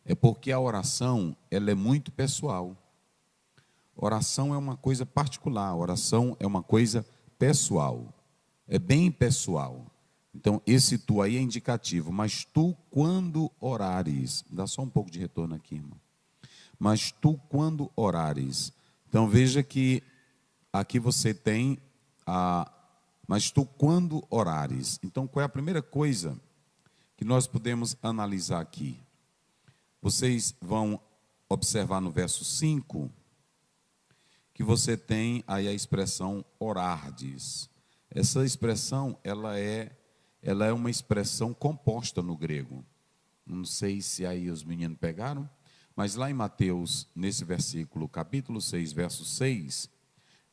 É porque a oração, ela é muito pessoal. Oração é uma coisa particular, oração é uma coisa pessoal. É bem pessoal. Então, esse tu aí é indicativo. Mas tu, quando orares, dá só um pouco de retorno aqui, irmão. Mas tu, quando orares. Então, veja que aqui você tem a. Mas tu, quando orares. Então, qual é a primeira coisa que nós podemos analisar aqui? Vocês vão observar no verso 5 que você tem aí a expressão orardes. Essa expressão, ela é uma expressão composta no grego. Não sei se aí os meninos pegaram, mas lá em Mateus, nesse versículo, capítulo 6, verso 6,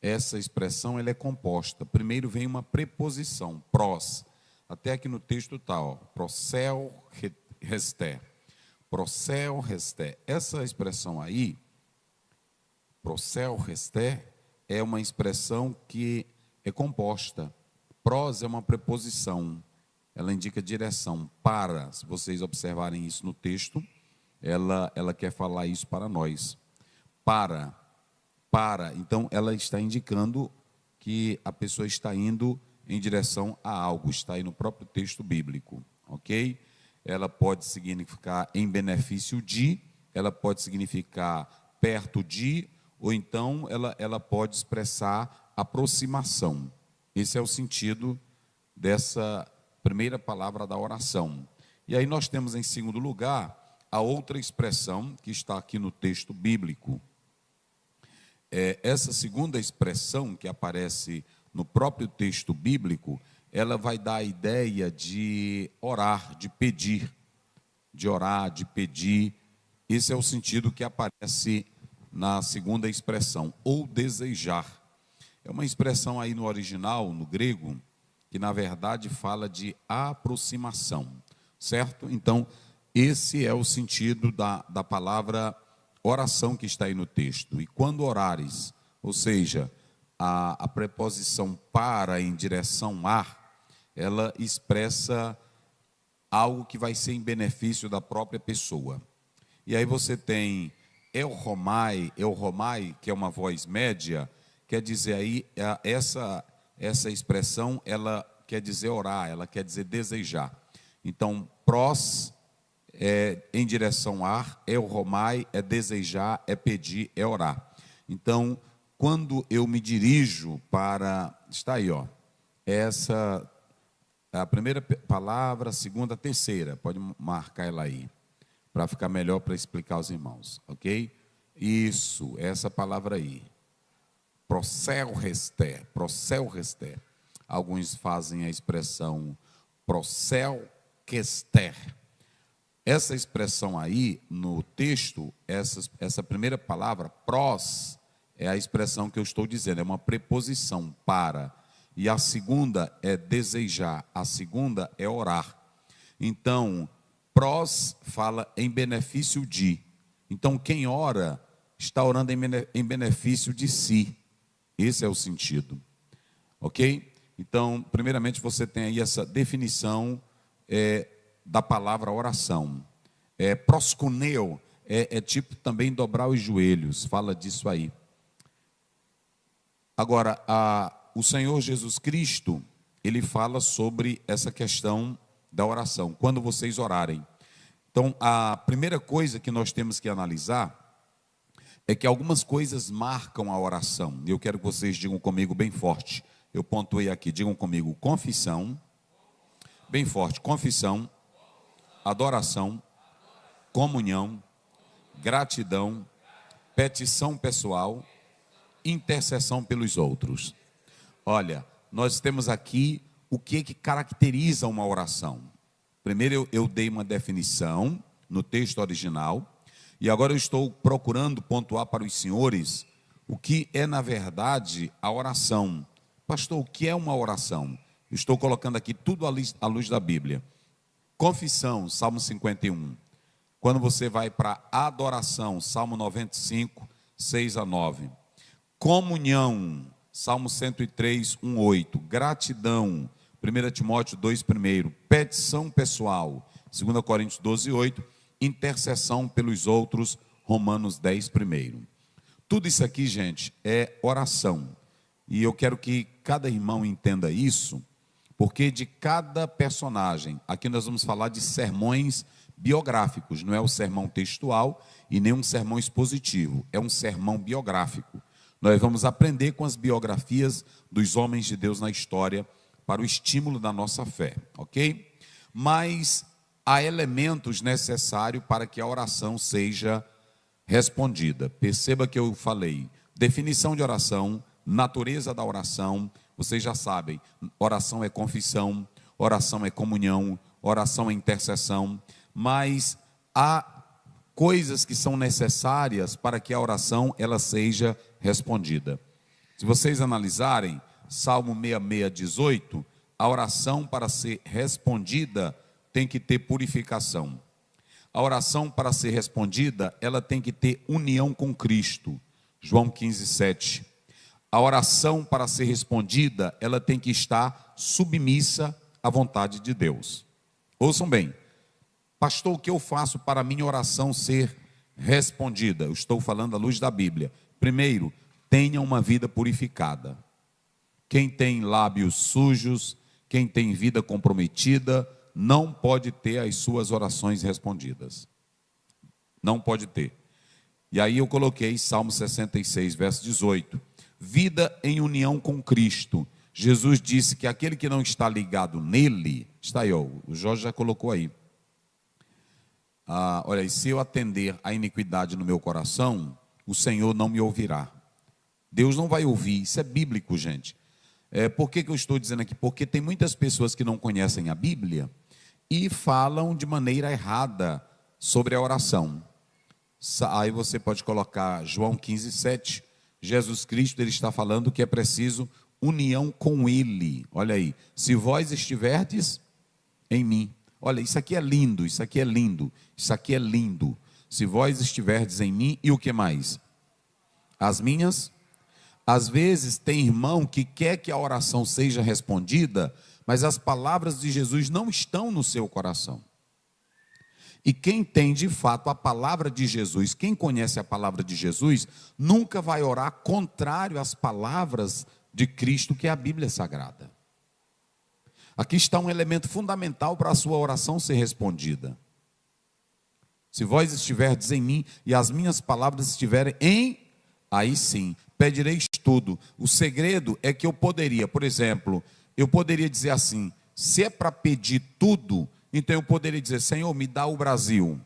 essa expressão ela é composta. Primeiro vem uma preposição, pros. Até aqui no texto está, prosel resté. Prosel resté. Essa expressão aí, prosel resté, é uma expressão que é composta. Pros é uma preposição. Ela indica direção, para. Se vocês observarem isso no texto, ela quer falar isso para nós. Para. Então, ela está indicando que a pessoa está indo em direção a algo. Está aí no próprio texto bíblico, ok? Ela pode significar em benefício de, ela pode significar perto de, ou então ela pode expressar aproximação. Esse é o sentido dessa primeira palavra da oração. E aí nós temos em segundo lugar a outra expressão que está aqui no texto bíblico. Essa segunda expressão que aparece no próprio texto bíblico, ela vai dar a ideia de orar, de pedir, de orar, de pedir. Esse é o sentido que aparece na segunda expressão, ou desejar. É uma expressão aí no original, no grego, que na verdade fala de aproximação, certo? Então, esse é o sentido da palavra oração que está aí no texto. E quando orares, ou seja, a preposição para em direção a, ela expressa algo que vai ser em benefício da própria pessoa. E aí você tem eu romai, que é uma voz média, quer dizer aí, essa expressão, ela quer dizer orar, ela quer dizer desejar. Então, pros é em direção a, eu romai é desejar, é pedir, é orar. Então, quando eu me dirijo para, está aí, essa a primeira palavra, a segunda, a terceira, pode marcar ela aí, para ficar melhor para explicar aos irmãos, ok? Isso, essa palavra aí. Prosel resté. Alguns fazem a expressão prosel quester. Essa expressão aí, no texto, essa primeira palavra, pros, é a expressão que eu estou dizendo, é uma preposição, para. E a segunda é desejar, a segunda é orar. Então, pros fala em benefício de. Então, quem ora, está orando em benefício de si. Esse é o sentido. Ok? Então, primeiramente, você tem aí essa definição da palavra oração. Proskuneo é tipo também dobrar os joelhos, fala disso aí. Agora, o Senhor Jesus Cristo, ele fala sobre essa questão da oração, quando vocês orarem. Então, a primeira coisa que nós temos que analisar é que algumas coisas marcam a oração. Eu quero que vocês digam comigo bem forte. Eu pontuei aqui, digam comigo, confissão, bem forte, confissão, adoração, comunhão, gratidão, petição pessoal, intercessão pelos outros. Olha, nós temos aqui o que caracteriza uma oração. Primeiro eu dei uma definição no texto original, e agora eu estou procurando pontuar para os senhores o que é, na verdade, a oração. Pastor, o que é uma oração? Eu estou colocando aqui tudo à luz da Bíblia. Confissão, Salmo 51. Quando você vai para adoração, Salmo 95, 6 a 9. Comunhão, Salmo 103, 1, 8. Gratidão, 1 Timóteo 2, 1. Petição pessoal, 2 Coríntios 12, 8. intercessão pelos outros, Romanos 10 primeiro. Tudo isso aqui, gente, é oração. E eu quero que cada irmão entenda isso, porque de cada personagem, aqui nós vamos falar de sermões biográficos, não é o sermão textual e nem um sermão expositivo, é um sermão biográfico. Nós vamos aprender com as biografias dos homens de Deus na história para o estímulo da nossa fé, ok? Mas há elementos necessários para que a oração seja respondida. Perceba que eu falei definição de oração, natureza da oração. Vocês já sabem, oração é confissão, oração é comunhão, oração é intercessão, mas há coisas que são necessárias para que a oração ela seja respondida. Se vocês analisarem Salmo 66, 18, a oração para ser respondida tem que ter purificação. A oração para ser respondida, ela tem que ter união com Cristo. João 15, 7. A oração para ser respondida, ela tem que estar submissa à vontade de Deus. Ouçam bem, pastor, o que eu faço para a minha oração ser respondida? Eu estou falando à luz da Bíblia. Primeiro, tenha uma vida purificada. Quem tem lábios sujos, quem tem vida comprometida, não pode ter as suas orações respondidas. Não pode ter. E aí eu coloquei Salmo 66, verso 18. Vida em união com Cristo. Jesus disse que aquele que não está ligado nele, está aí, ó, o Jorge já colocou aí. Olha aí, se eu atender a iniquidade no meu coração, o Senhor não me ouvirá. Deus não vai ouvir, isso é bíblico, gente. Por que eu estou dizendo aqui? Porque tem muitas pessoas que não conhecem a Bíblia e falam de maneira errada sobre a oração. Aí você pode colocar João 15, 7. Jesus Cristo, ele está falando que é preciso união com Ele. Olha aí, se vós estiverdes em mim. Olha, isso aqui é lindo, isso aqui é lindo, isso aqui é lindo. Se vós estiverdes em mim, e o que mais? As minhas. Às vezes tem irmão que quer que a oração seja respondida, mas as palavras de Jesus não estão no seu coração. E quem tem de fato a palavra de Jesus, quem conhece a palavra de Jesus, nunca vai orar contrário às palavras de Cristo, que é a Bíblia Sagrada. Aqui está um elemento fundamental para a sua oração ser respondida. Se vós estiverdes em mim e as minhas palavras estiverem em, aí sim, pedireis tudo. O segredo é que eu poderia, por exemplo, eu poderia dizer assim, se é para pedir tudo, então eu poderia dizer, Senhor, me dá o Brasil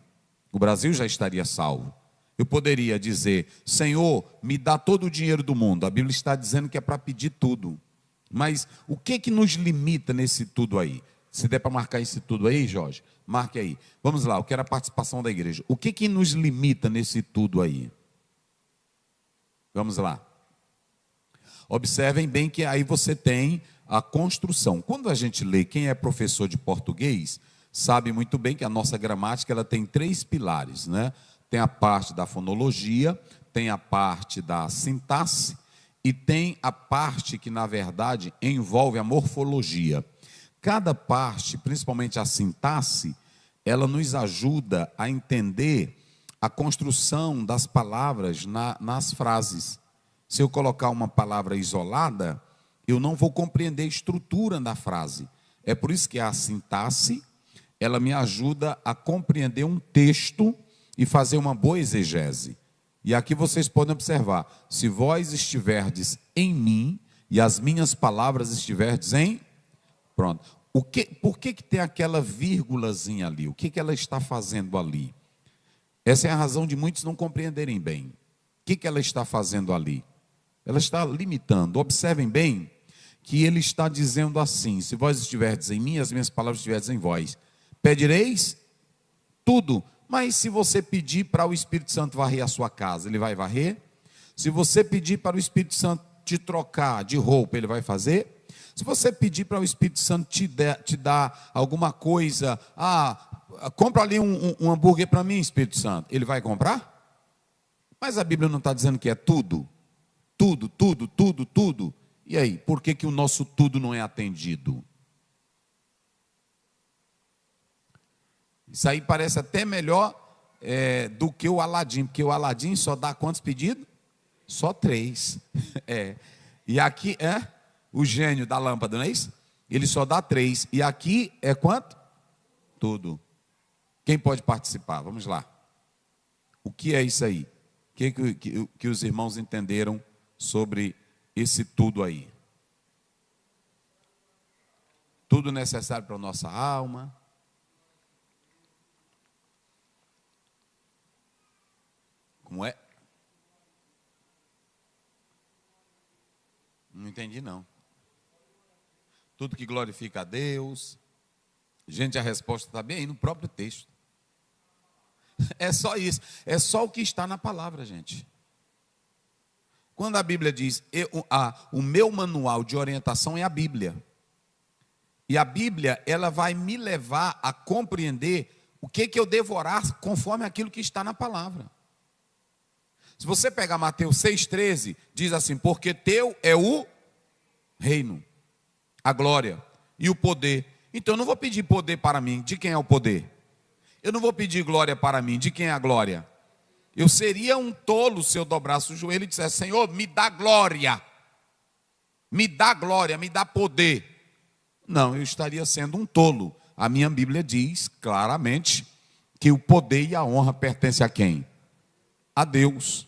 já estaria salvo. Eu poderia dizer, Senhor, me dá todo o dinheiro do mundo. A Bíblia está dizendo que é para pedir tudo. Mas o que nos limita nesse tudo aí? Se der para marcar esse tudo aí, Jorge, marque aí. Vamos lá, eu quero a participação da igreja. O que nos limita nesse tudo aí? Vamos lá. Observem bem que aí você tem a construção. Quando a gente lê, quem é professor de português, sabe muito bem que a nossa gramática ela tem 3 pilares, né? Tem a parte da fonologia, tem a parte da sintaxe e tem a parte que, na verdade, envolve a morfologia. Cada parte, principalmente a sintaxe, ela nos ajuda a entender a construção das palavras nas frases. Se eu colocar uma palavra isolada, eu não vou compreender a estrutura da frase. É por isso que a sintaxe, ela me ajuda a compreender um texto e fazer uma boa exegese. E aqui vocês podem observar, se vós estiverdes em mim e as minhas palavras estiverdes em... Pronto. Por que tem aquela vírgulazinha ali? O que ela está fazendo ali? Essa é a razão de muitos não compreenderem bem. O que ela está fazendo ali? Ela está limitando. Observem bem que ele está dizendo assim, se vós estiverdes em mim e as minhas palavras estiverdes em vós, pedireis tudo. Mas se você pedir para o Espírito Santo varrer a sua casa, ele vai varrer? Se você pedir para o Espírito Santo te trocar de roupa, ele vai fazer? Se você pedir para o Espírito Santo te dar alguma coisa, compra ali um hambúrguer para mim, Espírito Santo, ele vai comprar? Mas a Bíblia não está dizendo que é tudo? Tudo, tudo, tudo, tudo. E aí, por que o nosso tudo não é atendido? Isso aí parece até melhor do que o Aladim, porque o Aladim só dá quantos pedidos? Só 3. E aqui o gênio da lâmpada, não é isso? Ele só dá 3. E aqui é quanto? Tudo. Quem pode participar? Vamos lá. O que é isso aí? O que os irmãos entenderam sobre esse tudo aí? Tudo necessário para a nossa alma. Como é? Não entendi, não. Tudo que glorifica a Deus. Gente, a resposta está bem aí no próprio texto. É só isso. É só o que está na palavra, gente. Quando a Bíblia diz, o meu manual de orientação é a Bíblia. E a Bíblia, ela vai me levar a compreender o que eu devo orar conforme aquilo que está na palavra. Se você pegar Mateus 6,13, diz assim, porque teu é o reino, a glória e o poder. Então eu não vou pedir poder para mim, de quem é o poder? Eu não vou pedir glória para mim, de quem é a glória? Eu seria um tolo se eu dobrasse o joelho e dissesse, Senhor, me dá glória, me dá poder. Não, eu estaria sendo um tolo. A minha Bíblia diz claramente que o poder e a honra pertencem a quem? A Deus.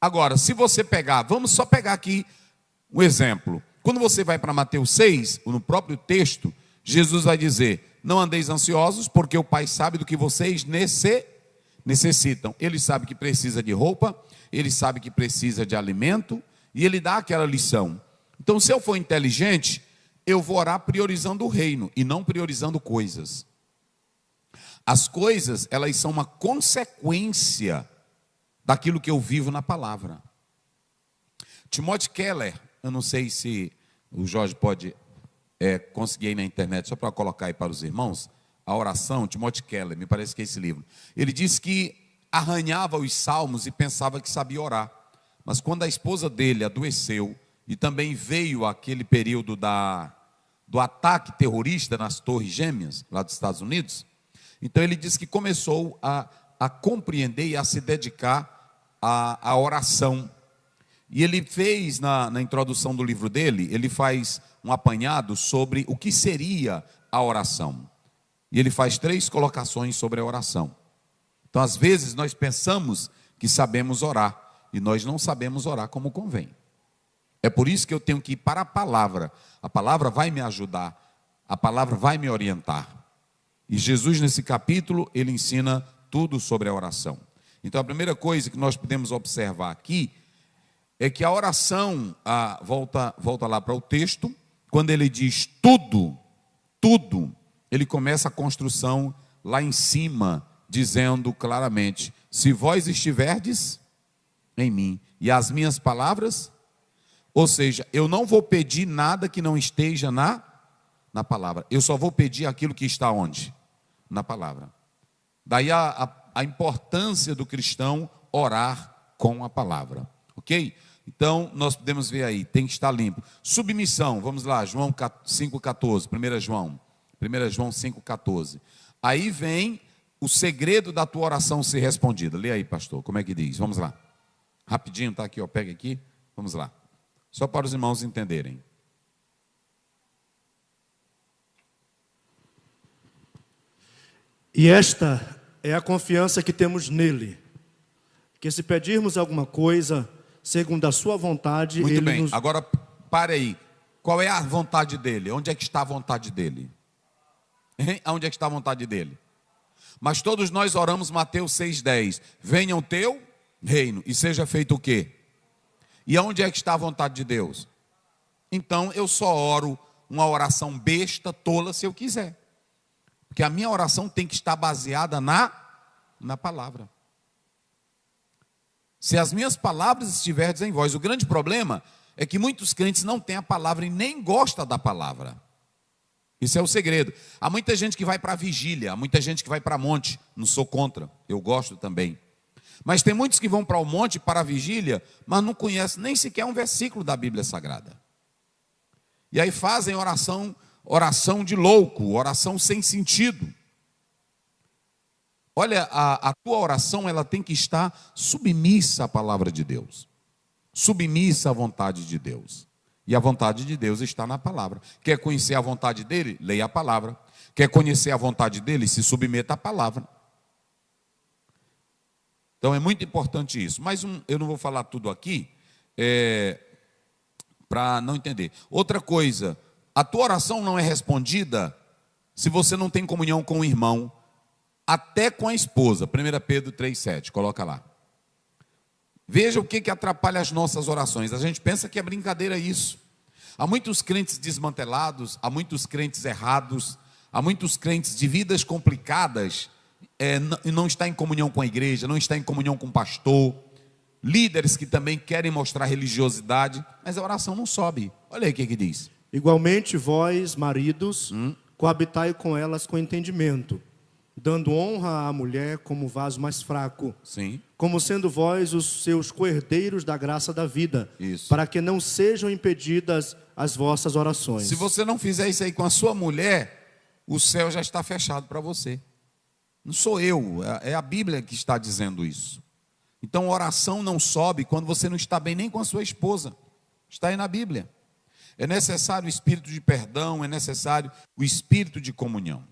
Agora, se você pegar, vamos só pegar aqui um exemplo. Quando você vai para Mateus 6, no próprio texto, Jesus vai dizer, não andeis ansiosos, porque o Pai sabe do que vocês necessitam. Ele sabe que precisa de roupa, ele sabe que precisa de alimento, e ele dá aquela lição. Então, se eu for inteligente, eu vou orar priorizando o reino, e não priorizando coisas. As coisas, elas são uma consequência daquilo que eu vivo na palavra. Timothy Keller, eu não sei se o Jorge pode conseguir aí na internet, só para colocar aí para os irmãos, a oração, Timothy Keller, me parece que é esse livro. Ele disse que arranhava os salmos e pensava que sabia orar. Mas quando a esposa dele adoeceu, e também veio aquele período do ataque terrorista nas Torres Gêmeas, lá dos Estados Unidos, então ele disse que começou a compreender e a se dedicar à oração. E ele fez, na introdução do livro dele, ele faz um apanhado sobre o que seria a oração. E ele faz 3 colocações sobre a oração. Então, às vezes, nós pensamos que sabemos orar, e nós não sabemos orar como convém. É por isso que eu tenho que ir para a palavra vai me ajudar, a palavra vai me orientar. E Jesus, nesse capítulo, ele ensina tudo sobre a oração. Então, a primeira coisa que nós podemos observar aqui, é que a oração, volta lá para o texto, quando ele diz tudo, ele começa a construção lá em cima, dizendo claramente, se vós estiverdes em mim, e as minhas palavras, ou seja, eu não vou pedir nada que não esteja na palavra, eu só vou pedir aquilo que está onde? Na palavra. Daí a importância do cristão orar com a palavra, ok? Então, nós podemos ver aí, tem que estar limpo. Submissão, vamos lá, João 5,14, 1 João 5,14. Aí vem o segredo da tua oração ser respondida. Lê aí, pastor, como é que diz? Vamos lá. Rapidinho, tá aqui, ó, pega aqui, vamos lá. Só para os irmãos entenderem. E esta é a confiança que temos nele, que se pedirmos alguma coisa, segundo a sua vontade, muito ele bem, nos... agora pare aí. Qual é a vontade dele? Onde é que está a vontade dele? Hein? Onde é que está a vontade dele? Mas todos nós oramos Mateus 6,10. Venha o teu reino e seja feito o quê? E onde é que está a vontade de Deus? Então eu só oro uma oração besta, tola, se eu quiser. Porque a minha oração tem que estar baseada na palavra. Se as minhas palavras estiverem em vós, o grande problema é que muitos crentes não têm a palavra e nem gostam da palavra. Isso é o segredo. Há muita gente que vai para a vigília, há muita gente que vai para monte, não sou contra, eu gosto também. Mas tem muitos que vão para o monte, para a vigília, mas não conhecem nem sequer um versículo da Bíblia Sagrada. E aí fazem oração de louco, oração sem sentido. Olha, a tua oração ela tem que estar submissa à palavra de Deus, submissa à vontade de Deus. E a vontade de Deus está na palavra. Quer conhecer a vontade dele? Leia a palavra. Quer conhecer a vontade dele? Se submeta à palavra. Então é muito importante isso. Mas eu não vou falar tudo aqui para não entender. Outra coisa, a tua oração não é respondida se você não tem comunhão com o irmão, até com a esposa. 1 Pedro 3,7, coloca lá. Veja o que atrapalha as nossas orações. A gente pensa que é brincadeira isso. Há muitos crentes desmantelados, há muitos crentes errados, há muitos crentes de vidas complicadas, e não está em comunhão com a igreja, não está em comunhão com o pastor, líderes que também querem mostrar religiosidade, mas a oração não sobe. Olha aí o que diz. Igualmente vós, maridos, coabitai com elas com entendimento, dando honra à mulher como vaso mais fraco, sim, como sendo vós os seus coerdeiros da graça da vida, isso, para que não sejam impedidas as vossas orações. Se você não fizer isso aí com a sua mulher, o céu já está fechado para você. Não sou eu, é a Bíblia que está dizendo isso. Então, oração não sobe quando você não está bem nem com a sua esposa. Está aí na Bíblia. É necessário o espírito de perdão, é necessário o espírito de comunhão.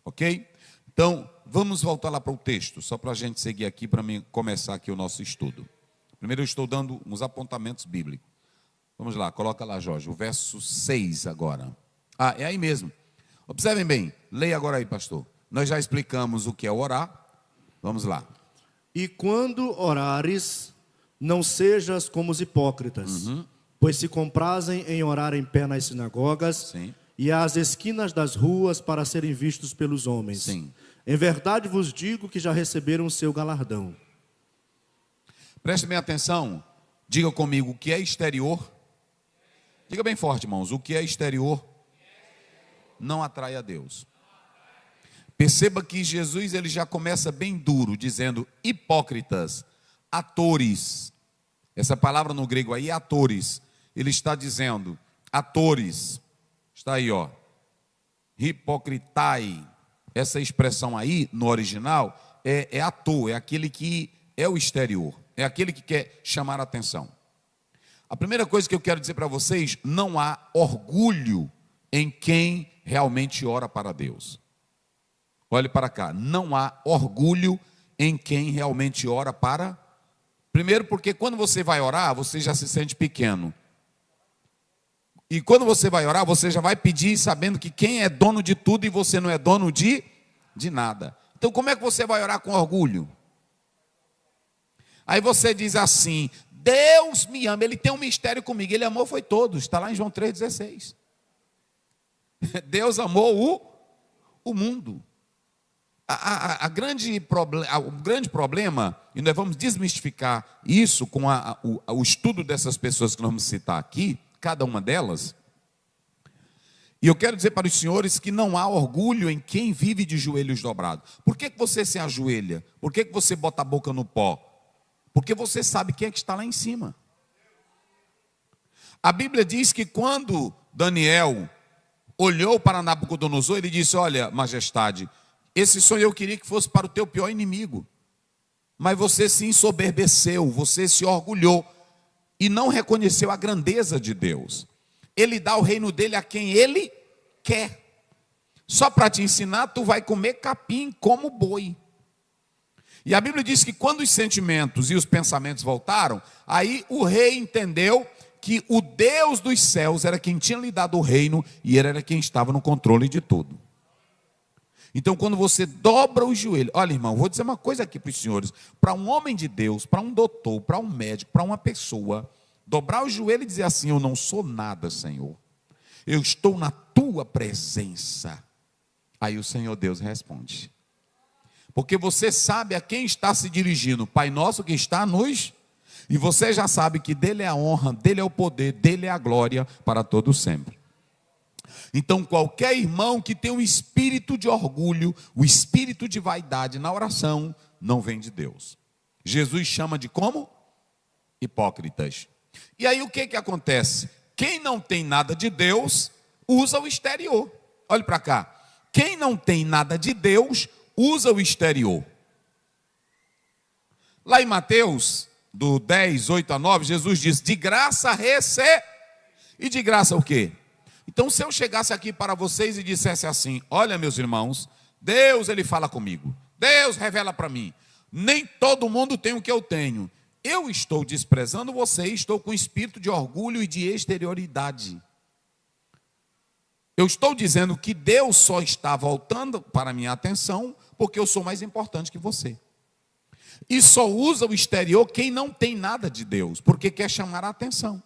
Ok? Então, vamos voltar lá para o texto, só para a gente seguir aqui, para começar aqui o nosso estudo. Primeiro eu estou dando uns apontamentos bíblicos. Vamos lá, coloca lá, Jorge, o verso 6 agora. É aí mesmo. Observem bem, leia agora aí, pastor. Nós já explicamos o que é orar. Vamos lá. E quando orares, não sejas como os hipócritas, pois se comprazem em orar em pé nas sinagogas, sim, e às esquinas das ruas para serem vistos pelos homens. Sim. Em verdade vos digo que já receberam o seu galardão. Preste bem atenção. Diga comigo o que é exterior. Diga bem forte, irmãos. O que é exterior não atrai a Deus. Perceba que Jesus ele já começa bem duro, dizendo hipócritas, atores. Essa palavra no grego aí é atores. Ele está dizendo atores. Está aí, ó. Hipocritai. Essa expressão aí, no original, é ator, é aquele que é o exterior, é aquele que quer chamar a atenção. A primeira coisa que eu quero dizer para vocês, não há orgulho em quem realmente ora para Deus. Olhe para cá, não há orgulho em quem realmente ora para... Primeiro porque quando você vai orar, você já se sente pequeno. E quando você vai orar, você já vai pedir sabendo que quem é dono de tudo e você não é dono de nada. Então como é que você vai orar com orgulho? Aí você diz assim, Deus me ama, Ele tem um mistério comigo, Ele amou foi todos, está lá em João 3,16. Deus amou o mundo. O grande problema, e nós vamos desmistificar isso com o estudo dessas pessoas que nós vamos citar aqui, cada uma delas. E eu quero dizer para os senhores que não há orgulho em quem vive de joelhos dobrados. Por que você se ajoelha? Por que você bota a boca no pó? Porque você sabe quem é que está lá em cima. A Bíblia diz que quando Daniel olhou para Nabucodonosor, ele disse, olha, majestade, esse sonho eu queria que fosse para o teu pior inimigo. Mas você se ensoberbeceu, você se orgulhou e não reconheceu a grandeza de Deus. Ele dá o reino dele a quem ele quer. Só para te ensinar, tu vai comer capim como boi. E a Bíblia diz que quando os sentimentos e os pensamentos voltaram, aí o rei entendeu que o Deus dos céus era quem tinha lhe dado o reino e ele era quem estava no controle de tudo. Então, quando você dobra o joelho, olha, irmão, vou dizer uma coisa aqui para os senhores, para um homem de Deus, para um doutor, para um médico, para uma pessoa, dobrar o joelho e dizer assim, eu não sou nada, Senhor, eu estou na tua presença. Aí o Senhor Deus responde, porque você sabe a quem está se dirigindo, Pai nosso que está nos, e você já sabe que dele é a honra, dele é o poder, dele é a glória para todo sempre. Então qualquer irmão que tem um espírito de orgulho, o espírito de vaidade na oração, não vem de Deus. Jesus chama de como? Hipócritas. E aí o que acontece? Quem não tem nada de Deus, usa o exterior. Olhe para cá. Quem não tem nada de Deus, usa o exterior. Lá em Mateus, do 10, 8 a 9, Jesus diz, de graça receber. E de graça o quê? Então, se eu chegasse aqui para vocês e dissesse assim, olha, meus irmãos, Deus, Ele fala comigo, Deus revela para mim, nem todo mundo tem o que eu tenho. Eu estou desprezando você, estou com espírito de orgulho e de exterioridade. Eu estou dizendo que Deus só está voltando para a minha atenção porque eu sou mais importante que você. E só usa o exterior quem não tem nada de Deus, porque quer chamar a atenção.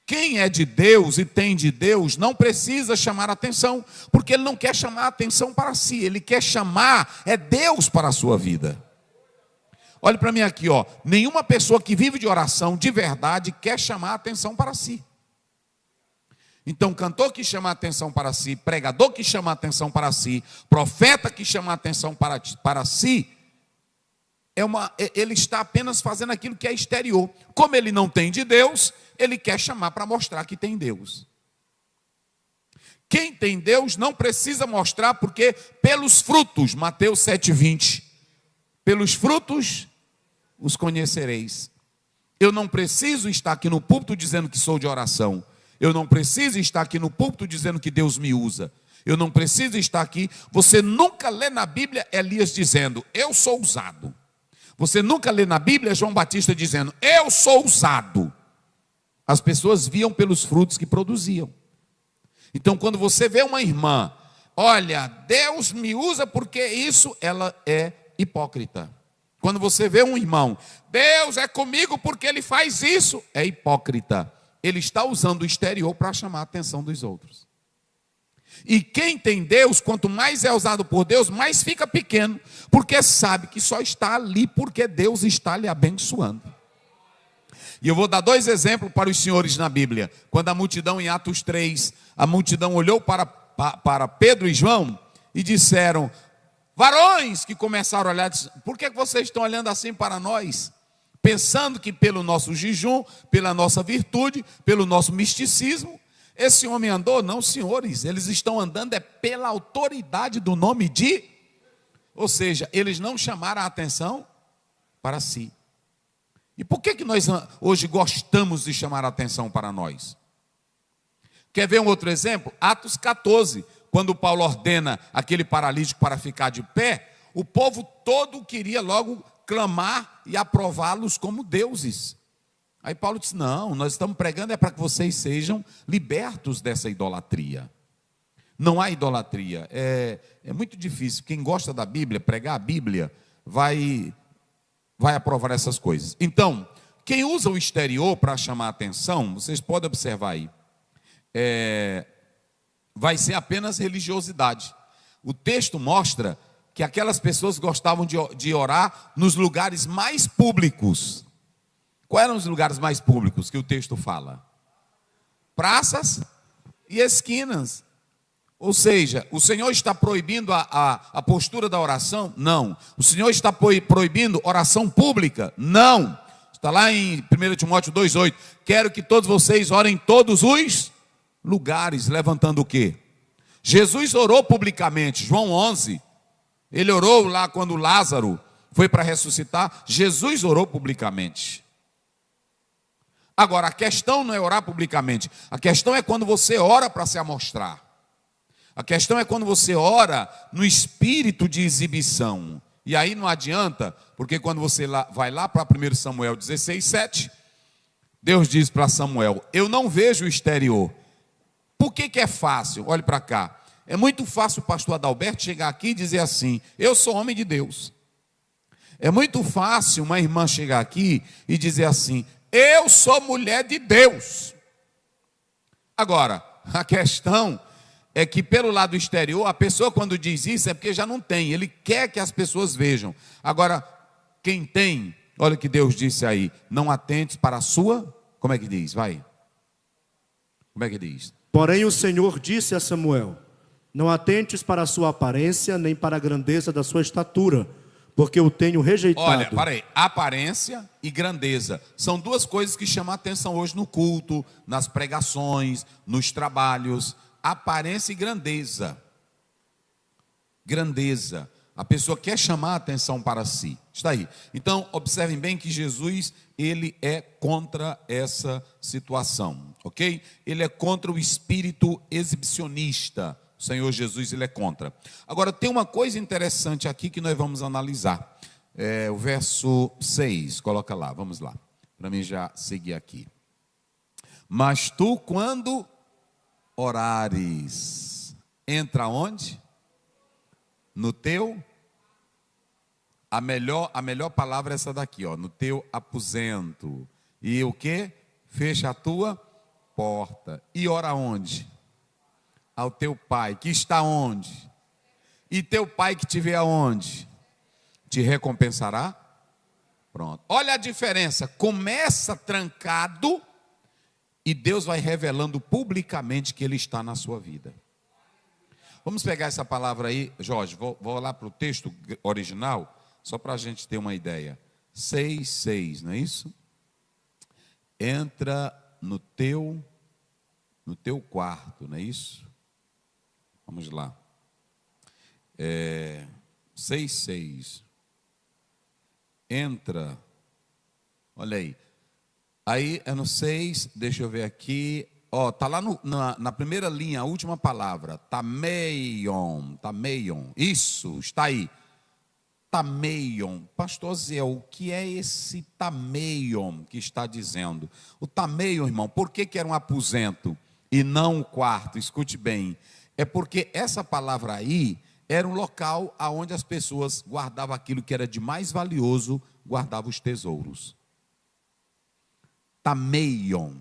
Quem é de Deus e tem de Deus não precisa chamar a atenção, porque ele não quer chamar a atenção para si, ele quer chamar Deus para a sua vida. Olhe para mim aqui, ó. Nenhuma pessoa que vive de oração de verdade quer chamar a atenção para si. Então, cantor que chama a atenção para si, pregador que chama a atenção para si, profeta que chama a atenção para si, ele está apenas fazendo aquilo que é exterior. Como ele não tem de Deus, ele quer chamar para mostrar que tem Deus. Quem tem Deus não precisa mostrar, porque pelos frutos, Mateus 7,20, pelos frutos os conhecereis. Eu não preciso estar aqui no púlpito dizendo que sou de oração. Eu não preciso estar aqui no púlpito dizendo que Deus me usa. Eu não preciso estar aqui. Você nunca lê na Bíblia Elias dizendo, eu sou usado. Você nunca lê na Bíblia João Batista dizendo, eu sou usado. As pessoas viam pelos frutos que produziam. Então, quando você vê uma irmã, olha, Deus me usa porque isso, ela é hipócrita. Quando você vê um irmão, Deus é comigo porque ele faz isso, é hipócrita. Ele está usando o exterior para chamar a atenção dos outros. E quem tem Deus, quanto mais é usado por Deus, mais fica pequeno, porque sabe que só está ali porque Deus está lhe abençoando. E eu vou dar 2 exemplos para os senhores na Bíblia. Quando a multidão, em Atos 3, a multidão olhou para Pedro e João e disseram, varões, que começaram a olhar, por que vocês estão olhando assim para nós? Pensando que pelo nosso jejum, pela nossa virtude, pelo nosso misticismo, esse homem andou? Não, senhores, eles estão andando pela autoridade do nome de... Ou seja, eles não chamaram a atenção para si. E por que nós hoje gostamos de chamar a atenção para nós? Quer ver um outro exemplo? Atos 14, quando Paulo ordena aquele paralítico para ficar de pé, o povo todo queria logo clamar e aprová-los como deuses. Aí Paulo disse, não, nós estamos pregando para que vocês sejam libertos dessa idolatria. Não há idolatria, é muito difícil. Quem gosta da Bíblia, pregar a Bíblia, vai aprovar essas coisas. Então, quem usa o exterior para chamar a atenção, vocês podem observar aí, vai ser apenas religiosidade. O texto mostra que aquelas pessoas gostavam de orar nos lugares mais públicos. Quais eram os lugares mais públicos que o texto fala? Praças e esquinas. Ou seja, o Senhor está proibindo a postura da oração? Não. O Senhor está proibindo oração pública? Não. Está lá em 1 Timóteo 2,8. Quero que todos vocês orem em todos os lugares, levantando o quê? Jesus orou publicamente, João 11. Ele orou lá quando Lázaro foi para ressuscitar. Jesus orou publicamente. Agora, a questão não é orar publicamente. A questão é quando você ora para se amostrar. A questão é quando você ora no espírito de exibição. E aí não adianta, porque quando você vai lá para 1 Samuel 16:7, Deus diz para Samuel, eu não vejo o exterior. Por que é fácil? Olhe para cá. É muito fácil o pastor Adalberto chegar aqui e dizer assim, eu sou homem de Deus. É muito fácil uma irmã chegar aqui e dizer assim, eu sou mulher de Deus. Agora, a questão é que pelo lado exterior, a pessoa quando diz isso é porque já não tem. Ele quer que as pessoas vejam. Agora, quem tem, olha o que Deus disse aí. Não atentes para a sua... Como é que diz? Vai. Como é que diz? Porém o Senhor disse a Samuel, não atentes para a sua aparência, nem para a grandeza da sua estatura, porque eu tenho rejeitado. Olha, parei. Aparência e grandeza são duas coisas que chamam a atenção hoje no culto, nas pregações, nos trabalhos. Aparência e grandeza. Grandeza. A pessoa quer chamar a atenção para si. Está aí. Então, observem bem que Jesus, ele é contra essa situação, ok? Ele é contra o espírito exibicionista. O Senhor Jesus, ele é contra. Agora, tem uma coisa interessante aqui que nós vamos analisar. O verso 6, coloca lá, vamos lá. Para mim já seguir aqui. Mas tu, quando orares, entra onde? No teu, a melhor palavra é essa daqui, ó, no teu aposento. E o que? Fecha a tua porta. E ora onde? Ao teu pai, que está onde? E teu pai que te vê aonde? Te recompensará? Pronto. Olha a diferença. Começa trancado e Deus vai revelando publicamente que Ele está na sua vida. Vamos pegar essa palavra aí, Jorge, vou lá para o texto original, só para a gente ter uma ideia. 6:6, não é isso? Entra no teu quarto, não é isso? Vamos lá. 6:6. Entra, olha aí. Aí é no 6, deixa eu ver aqui. Ó, tá lá na primeira linha, a última palavra. Tameion. Isso, está aí. Tameion. Pastor Zé, o que é esse tameion que está dizendo? O tameion, irmão, por que era um aposento e não um quarto? Escute bem. É porque essa palavra aí era um local onde as pessoas guardavam aquilo que era de mais valioso, guardavam os tesouros. Tameion.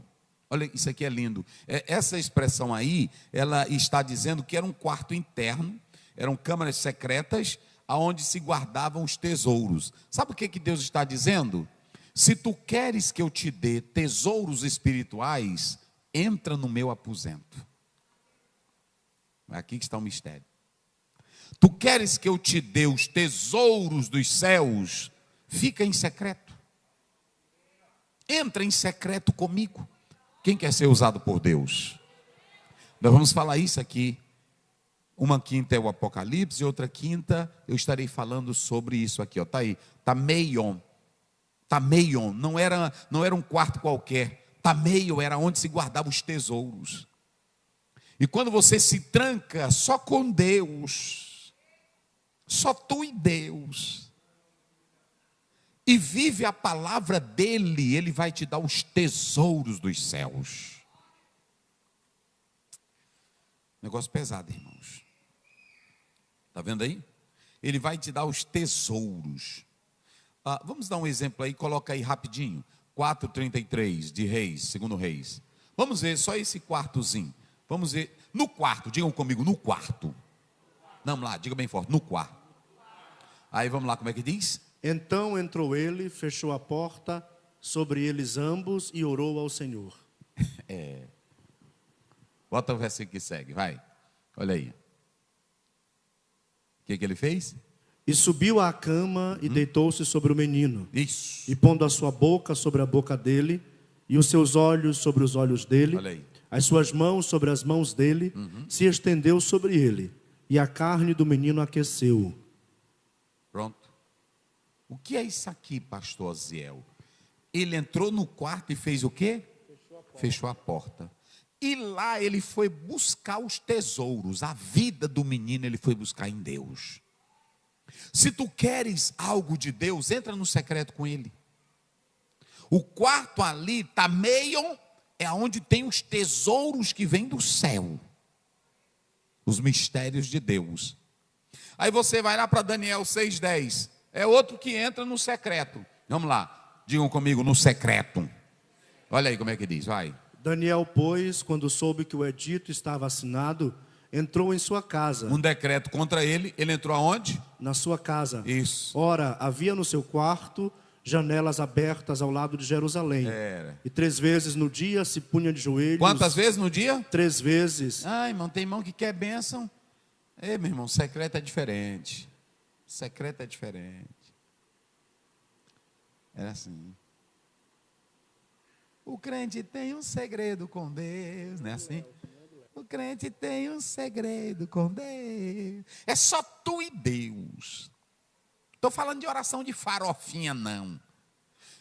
Olha, isso aqui é lindo. Essa expressão aí, ela está dizendo que era um quarto interno, eram câmaras secretas, onde se guardavam os tesouros. Sabe o que Deus está dizendo? Se tu queres que eu te dê tesouros espirituais, entra no meu aposento. É aqui que está o mistério. Tu queres que eu te dê os tesouros dos céus, fica em secreto. Entra em secreto comigo. Quem quer ser usado por Deus? Nós vamos falar isso aqui. Uma quinta é o Apocalipse, e outra quinta eu estarei falando sobre isso aqui. Está aí. Tameion. Não era um quarto qualquer. Tameion era onde se guardavam os tesouros. E quando você se tranca só com Deus, só tu e Deus, e vive a palavra dele, ele vai te dar os tesouros dos céus. Negócio pesado, irmãos. Está vendo aí? Ele vai te dar os tesouros. Vamos dar um exemplo aí, coloca aí rapidinho. 4:33 de Reis, segundo Reis. Vamos ver só esse quartozinho. Vamos ver, no quarto, digam comigo, no quarto. Vamos lá, diga bem forte, no quarto. Aí vamos lá, como é que diz? Então entrou ele, fechou a porta sobre eles ambos e orou ao Senhor. Bota o versículo que segue, vai. Olha aí. O que ele fez? E subiu à cama e deitou-se sobre o menino. Isso. E pondo a sua boca sobre a boca dele, e os seus olhos sobre os olhos dele, olha aí, as suas mãos sobre as mãos dele, se estendeu sobre ele, e a carne do menino aqueceu. Pronto. O que é isso aqui, pastor Aziel? Ele entrou no quarto e fez o quê? Fechou a porta. E lá ele foi buscar os tesouros. A vida do menino ele foi buscar em Deus. Se tu queres algo de Deus, entra no secreto com ele. O quarto ali, Tameion, é onde tem os tesouros que vêm do céu. Os mistérios de Deus. Aí você vai lá para Daniel 6:10. É outro que entra no secreto. Vamos lá, digam comigo, no secreto. Olha aí como é que diz, vai. Daniel, pois, quando soube que o edito estava assinado, entrou em sua casa. Um decreto contra ele, ele entrou aonde? Na sua casa. Isso. Ora, havia no seu quarto janelas abertas ao lado de Jerusalém. E 3 vezes no dia se punha de joelhos. Quantas vezes no dia? 3 vezes. Irmão, tem irmão que quer bênção. Meu irmão, secreto é diferente. Secreto é diferente. Era assim. O crente tem um segredo com Deus, não é assim? O crente tem um segredo com Deus. É só tu e Deus. Estou falando de oração de farofinha, não.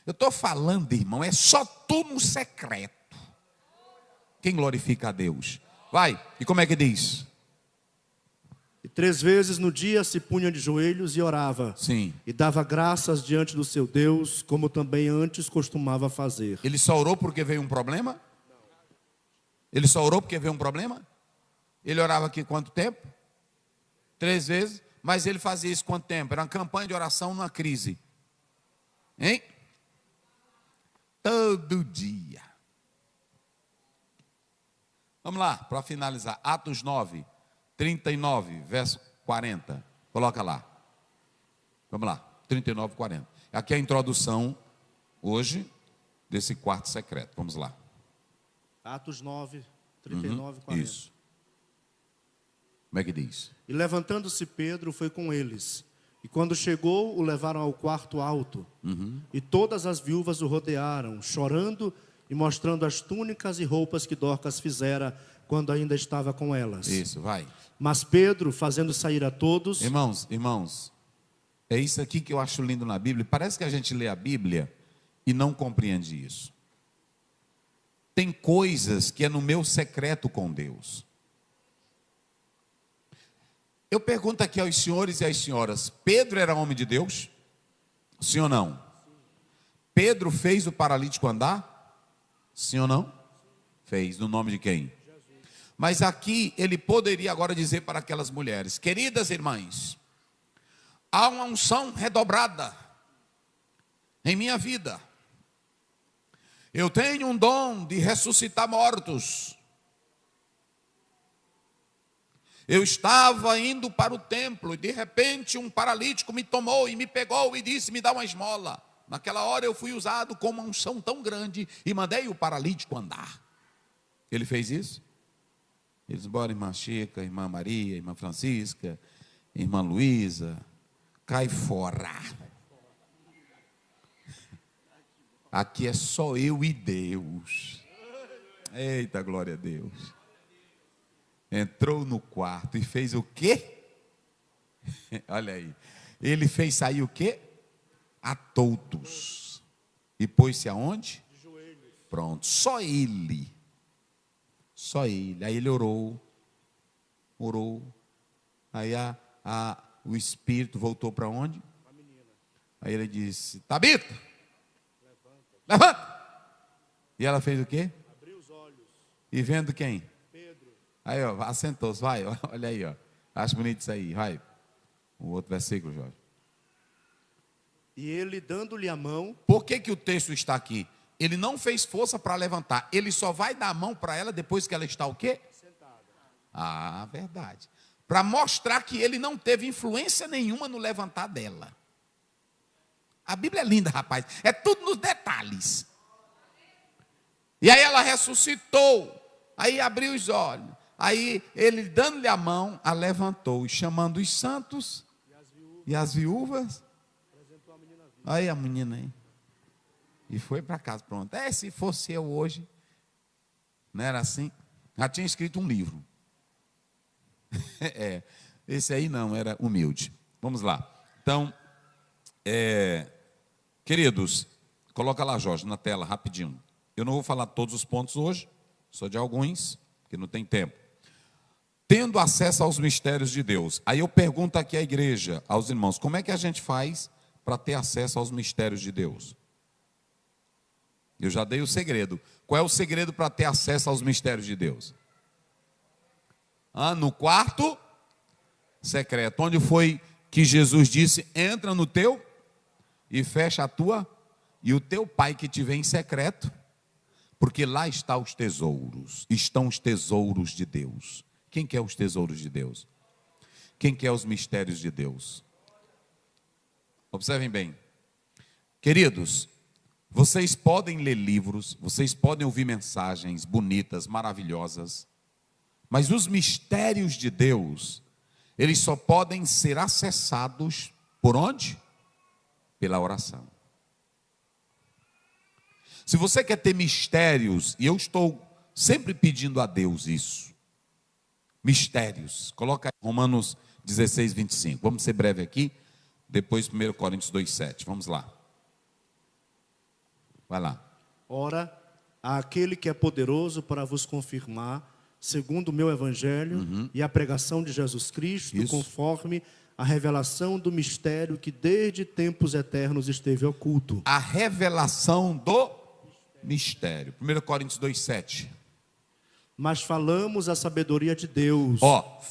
Eu estou falando, irmão, é só tu no secreto. Quem glorifica a Deus? Vai, e como é que diz? E 3 vezes no dia se punha de joelhos e orava. Sim. E dava graças diante do seu Deus, como também antes costumava fazer. Ele só orou porque veio um problema? Ele só orou porque veio um problema? Ele orava aqui quanto tempo? 3 vezes. Mas ele fazia isso quanto tempo? Era uma campanha de oração numa crise. Hein? Todo dia. Vamos lá, para finalizar. Atos 9, 39, verso 40. Coloca lá. Vamos lá, 39, 40. Aqui é a introdução, hoje, desse quarto secreto. Vamos lá. Atos 9, 39, 40. Isso. Como é que diz? E levantando-se Pedro foi com eles. E quando chegou, o levaram ao quarto alto. E todas as viúvas o rodearam, chorando e mostrando as túnicas e roupas que Dorcas fizera quando ainda estava com elas. Isso, vai. Mas Pedro, fazendo sair a todos... Irmãos, é isso aqui que eu acho lindo na Bíblia. Parece que a gente lê a Bíblia e não compreende isso. Tem coisas que é no meu secreto com Deus. Eu pergunto aqui aos senhores e às senhoras, Pedro era homem de Deus? Sim ou não? Pedro fez o paralítico andar? Sim ou não? Fez, no nome de quem? Jesus. Mas aqui ele poderia agora dizer para aquelas mulheres, queridas irmãs, há uma unção redobrada em minha vida. Eu tenho um dom de ressuscitar mortos. Eu estava indo para o templo e de repente um paralítico me tomou e me pegou e disse, me dá uma esmola. Naquela hora eu fui usado com uma unção tão grande e mandei o paralítico andar. Ele fez isso? Ele disse, bora irmã Chica, irmã Maria, irmã Francisca, irmã Luísa, cai fora. Aqui é só eu e Deus. Eita, glória a Deus. Entrou no quarto e fez o quê? Olha aí. Ele fez sair o quê? A todos. E pôs-se aonde? De joelhos. Pronto, só ele. Só ele. Aí ele orou. Aí o espírito voltou para onde? A menina. Aí ele disse, Tabita, levanta. E ela fez o quê? Abriu os olhos. E vendo quem? Aí, ó, assentou-se, vai, olha aí, ó. Acho bonito isso aí, vai. O outro versículo, Jorge. E ele, dando-lhe a mão... Por que o texto está aqui? Ele não fez força para levantar. Ele só vai dar a mão para ela depois que ela está o quê? Sentada. Ah, verdade. Para mostrar que ele não teve influência nenhuma no levantar dela. A Bíblia é linda, rapaz. É tudo nos detalhes. E aí ela ressuscitou. Aí abriu os olhos. Aí ele, dando-lhe a mão, a levantou. E chamando os santos e as viúvas. Aí a menina aí. E foi para casa, pronto. Se fosse eu hoje, não era assim? Já tinha escrito um livro. Esse aí não, era humilde. Vamos lá. Então, queridos, coloca lá, Jorge, na tela, rapidinho. Eu não vou falar todos os pontos hoje, só de alguns, porque não tem tempo. Tendo acesso aos mistérios de Deus. Aí eu pergunto aqui à igreja, aos irmãos, como é que a gente faz para ter acesso aos mistérios de Deus? Eu já dei o segredo. Qual é o segredo para ter acesso aos mistérios de Deus? No quarto secreto. Onde foi que Jesus disse, entra no teu e fecha a tua, e o teu pai que te vê em secreto, porque lá estão os tesouros de Deus. Quem quer os tesouros de Deus? Quem quer os mistérios de Deus? Observem bem. Queridos, vocês podem ler livros, vocês podem ouvir mensagens bonitas, maravilhosas, mas os mistérios de Deus, eles só podem ser acessados por onde? Pela oração. Se você quer ter mistérios, e eu estou sempre pedindo a Deus isso, Mistérios. Coloca aí Romanos 16, 25. Vamos ser breve aqui. Depois 1 Coríntios 2, 7. Vamos lá. Vai lá. Ora, àquele que é poderoso para vos confirmar, segundo o meu evangelho e a pregação de Jesus Cristo, Isso. conforme a revelação do mistério que desde tempos eternos esteve oculto. A revelação do mistério. 1 Coríntios 2, 7. Mas falamos a sabedoria de Deus.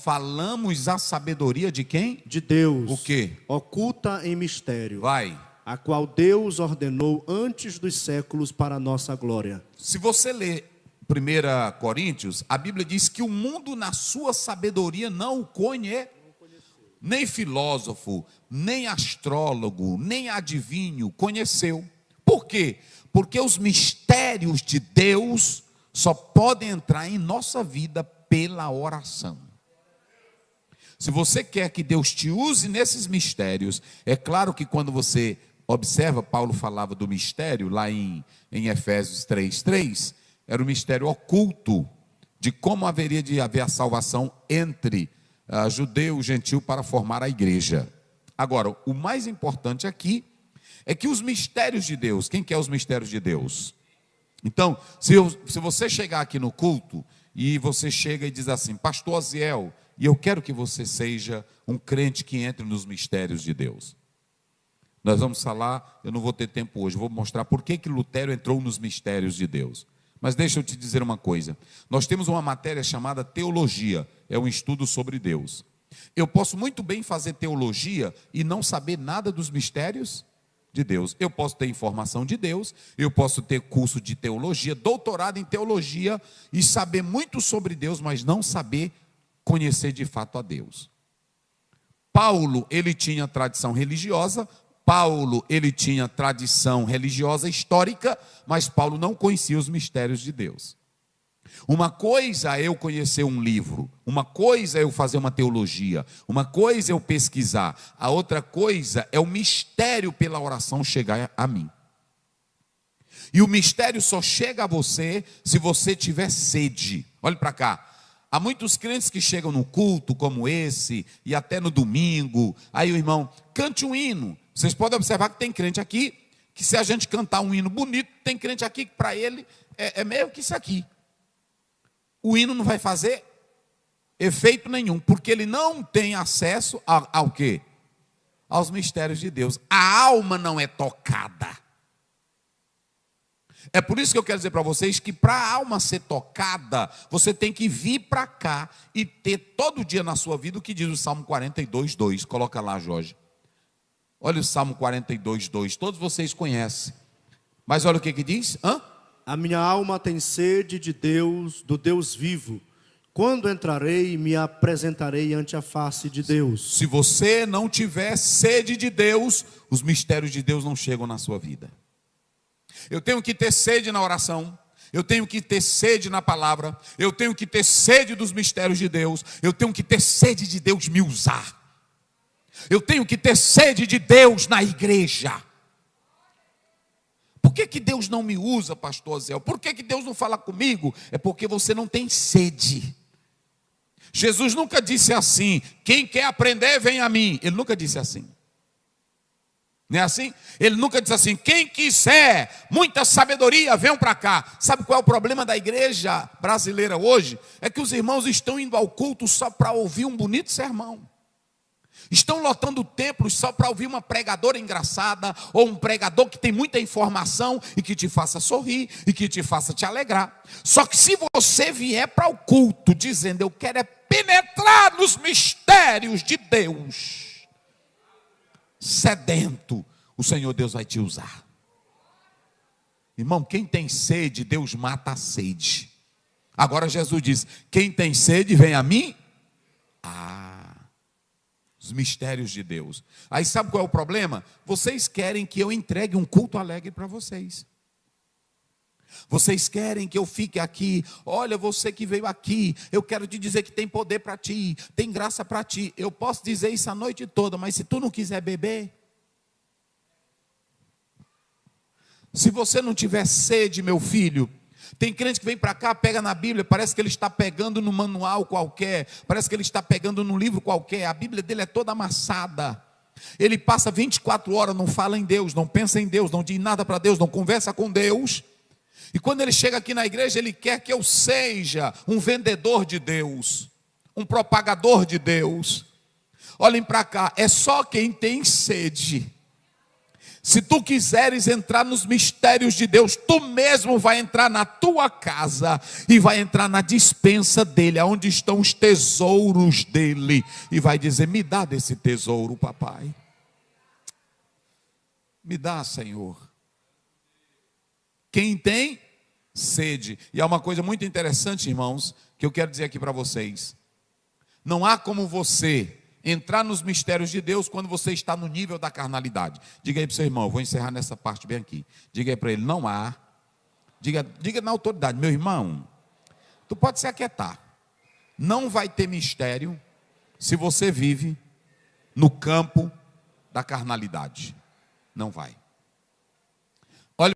Falamos a sabedoria de quem? De Deus. O quê? Oculta em mistério. Vai. A qual Deus ordenou antes dos séculos para a nossa glória. Se você ler 1 Coríntios, a Bíblia diz que o mundo na sua sabedoria não o conheceu. Nem filósofo, nem astrólogo, nem adivinho conheceu. Por quê? Porque os mistérios de Deus só podem entrar em nossa vida pela oração. Se você quer que Deus te use nesses mistérios, é claro que quando você observa, Paulo falava do mistério lá em Efésios 3:3, era o mistério oculto de como haveria de haver a salvação entre judeu e gentil para formar a igreja. Agora, o mais importante aqui é que os mistérios de Deus, quem quer os mistérios de Deus? Então, se você chegar aqui no culto e você chega e diz assim, pastor Aziel, e eu quero que você seja um crente que entre nos mistérios de Deus. Nós vamos falar, eu não vou ter tempo hoje, vou mostrar por que Lutero entrou nos mistérios de Deus. Mas deixa eu te dizer uma coisa, nós temos uma matéria chamada teologia, é um estudo sobre Deus. Eu posso muito bem fazer teologia e não saber nada dos mistérios de Deus. Eu posso ter informação de Deus, eu posso ter curso de teologia, doutorado em teologia e saber muito sobre Deus, mas não saber conhecer de fato a Deus. Paulo, ele tinha tradição religiosa, Paulo, ele tinha tradição religiosa histórica, mas Paulo não conhecia os mistérios de Deus. Uma coisa é eu conhecer um livro, uma coisa é eu fazer uma teologia, uma coisa é eu pesquisar, a outra coisa é o mistério pela oração chegar a mim. E o mistério só chega a você se você tiver sede. Olhe para cá. Há muitos crentes que chegam no culto como esse, e até no domingo, aí o irmão, cante um hino. Vocês podem observar que tem crente aqui, que se a gente cantar um hino bonito, tem crente aqui que para ele é meio que isso aqui. O hino não vai fazer efeito nenhum, porque ele não tem acesso ao quê? Aos mistérios de Deus. A alma não é tocada. É por isso que eu quero dizer para vocês que para a alma ser tocada, você tem que vir para cá e ter todo dia na sua vida o que diz o Salmo 42, 2. Coloca lá, Jorge. Olha o Salmo 42, 2. Todos vocês conhecem. Mas olha o que diz. A minha alma tem sede de Deus, do Deus vivo. Quando entrarei, me apresentarei ante a face de Deus. Se você não tiver sede de Deus, os mistérios de Deus não chegam na sua vida. Eu tenho que ter sede na oração, eu tenho que ter sede na palavra, eu tenho que ter sede dos mistérios de Deus, eu tenho que ter sede de Deus me usar, eu tenho que ter sede de Deus na igreja. Por que Deus não me usa, pastor Zé? Por que Deus não fala comigo? É porque você não tem sede. Jesus nunca disse assim, quem quer aprender vem a mim. Ele nunca disse assim. Não é assim? Ele nunca disse assim, quem quiser muita sabedoria, venham para cá. Sabe qual é o problema da igreja brasileira hoje? É que os irmãos estão indo ao culto só para ouvir um bonito sermão. Estão lotando templos só para ouvir uma pregadora engraçada, ou um pregador que tem muita informação e que te faça sorrir e que te faça te alegrar. Só que se você vier para o culto dizendo, eu quero é penetrar nos mistérios de Deus, sedento, o Senhor Deus vai te usar. Irmão, quem tem sede, Deus mata a sede. Agora Jesus diz, quem tem sede, vem a mim. Os mistérios de Deus. Aí sabe qual é o problema? Vocês querem que eu entregue um culto alegre para vocês. Vocês querem que eu fique aqui, olha você que veio aqui, eu quero te dizer que tem poder para ti, tem graça para ti. Eu posso dizer isso a noite toda, mas se tu não quiser beber, se você não tiver sede, meu filho, Tem crente que vem para cá, pega na Bíblia, parece que ele está pegando no manual qualquer, parece que ele está pegando num livro qualquer. A Bíblia dele é toda amassada. Ele passa 24 horas, não fala em Deus, não pensa em Deus, não diz nada para Deus, não conversa com Deus. E quando ele chega aqui na igreja, ele quer que eu seja um vendedor de Deus, um propagador de Deus. Olhem para cá, é só quem tem sede. Se tu quiseres entrar nos mistérios de Deus, tu mesmo vai entrar na tua casa e vai entrar na despensa dele, onde estão os tesouros dele, e vai dizer: me dá desse tesouro, papai. Me dá, Senhor. Quem tem sede. E há uma coisa muito interessante, irmãos, que eu quero dizer aqui para vocês. Não há como você entrar nos mistérios de Deus quando você está no nível da carnalidade. Diga aí para o seu irmão, eu vou encerrar nessa parte bem aqui. Diga aí para ele: não há. Diga na autoridade: meu irmão, tu pode se aquietar. Não vai ter mistério se você vive no campo da carnalidade. Não vai.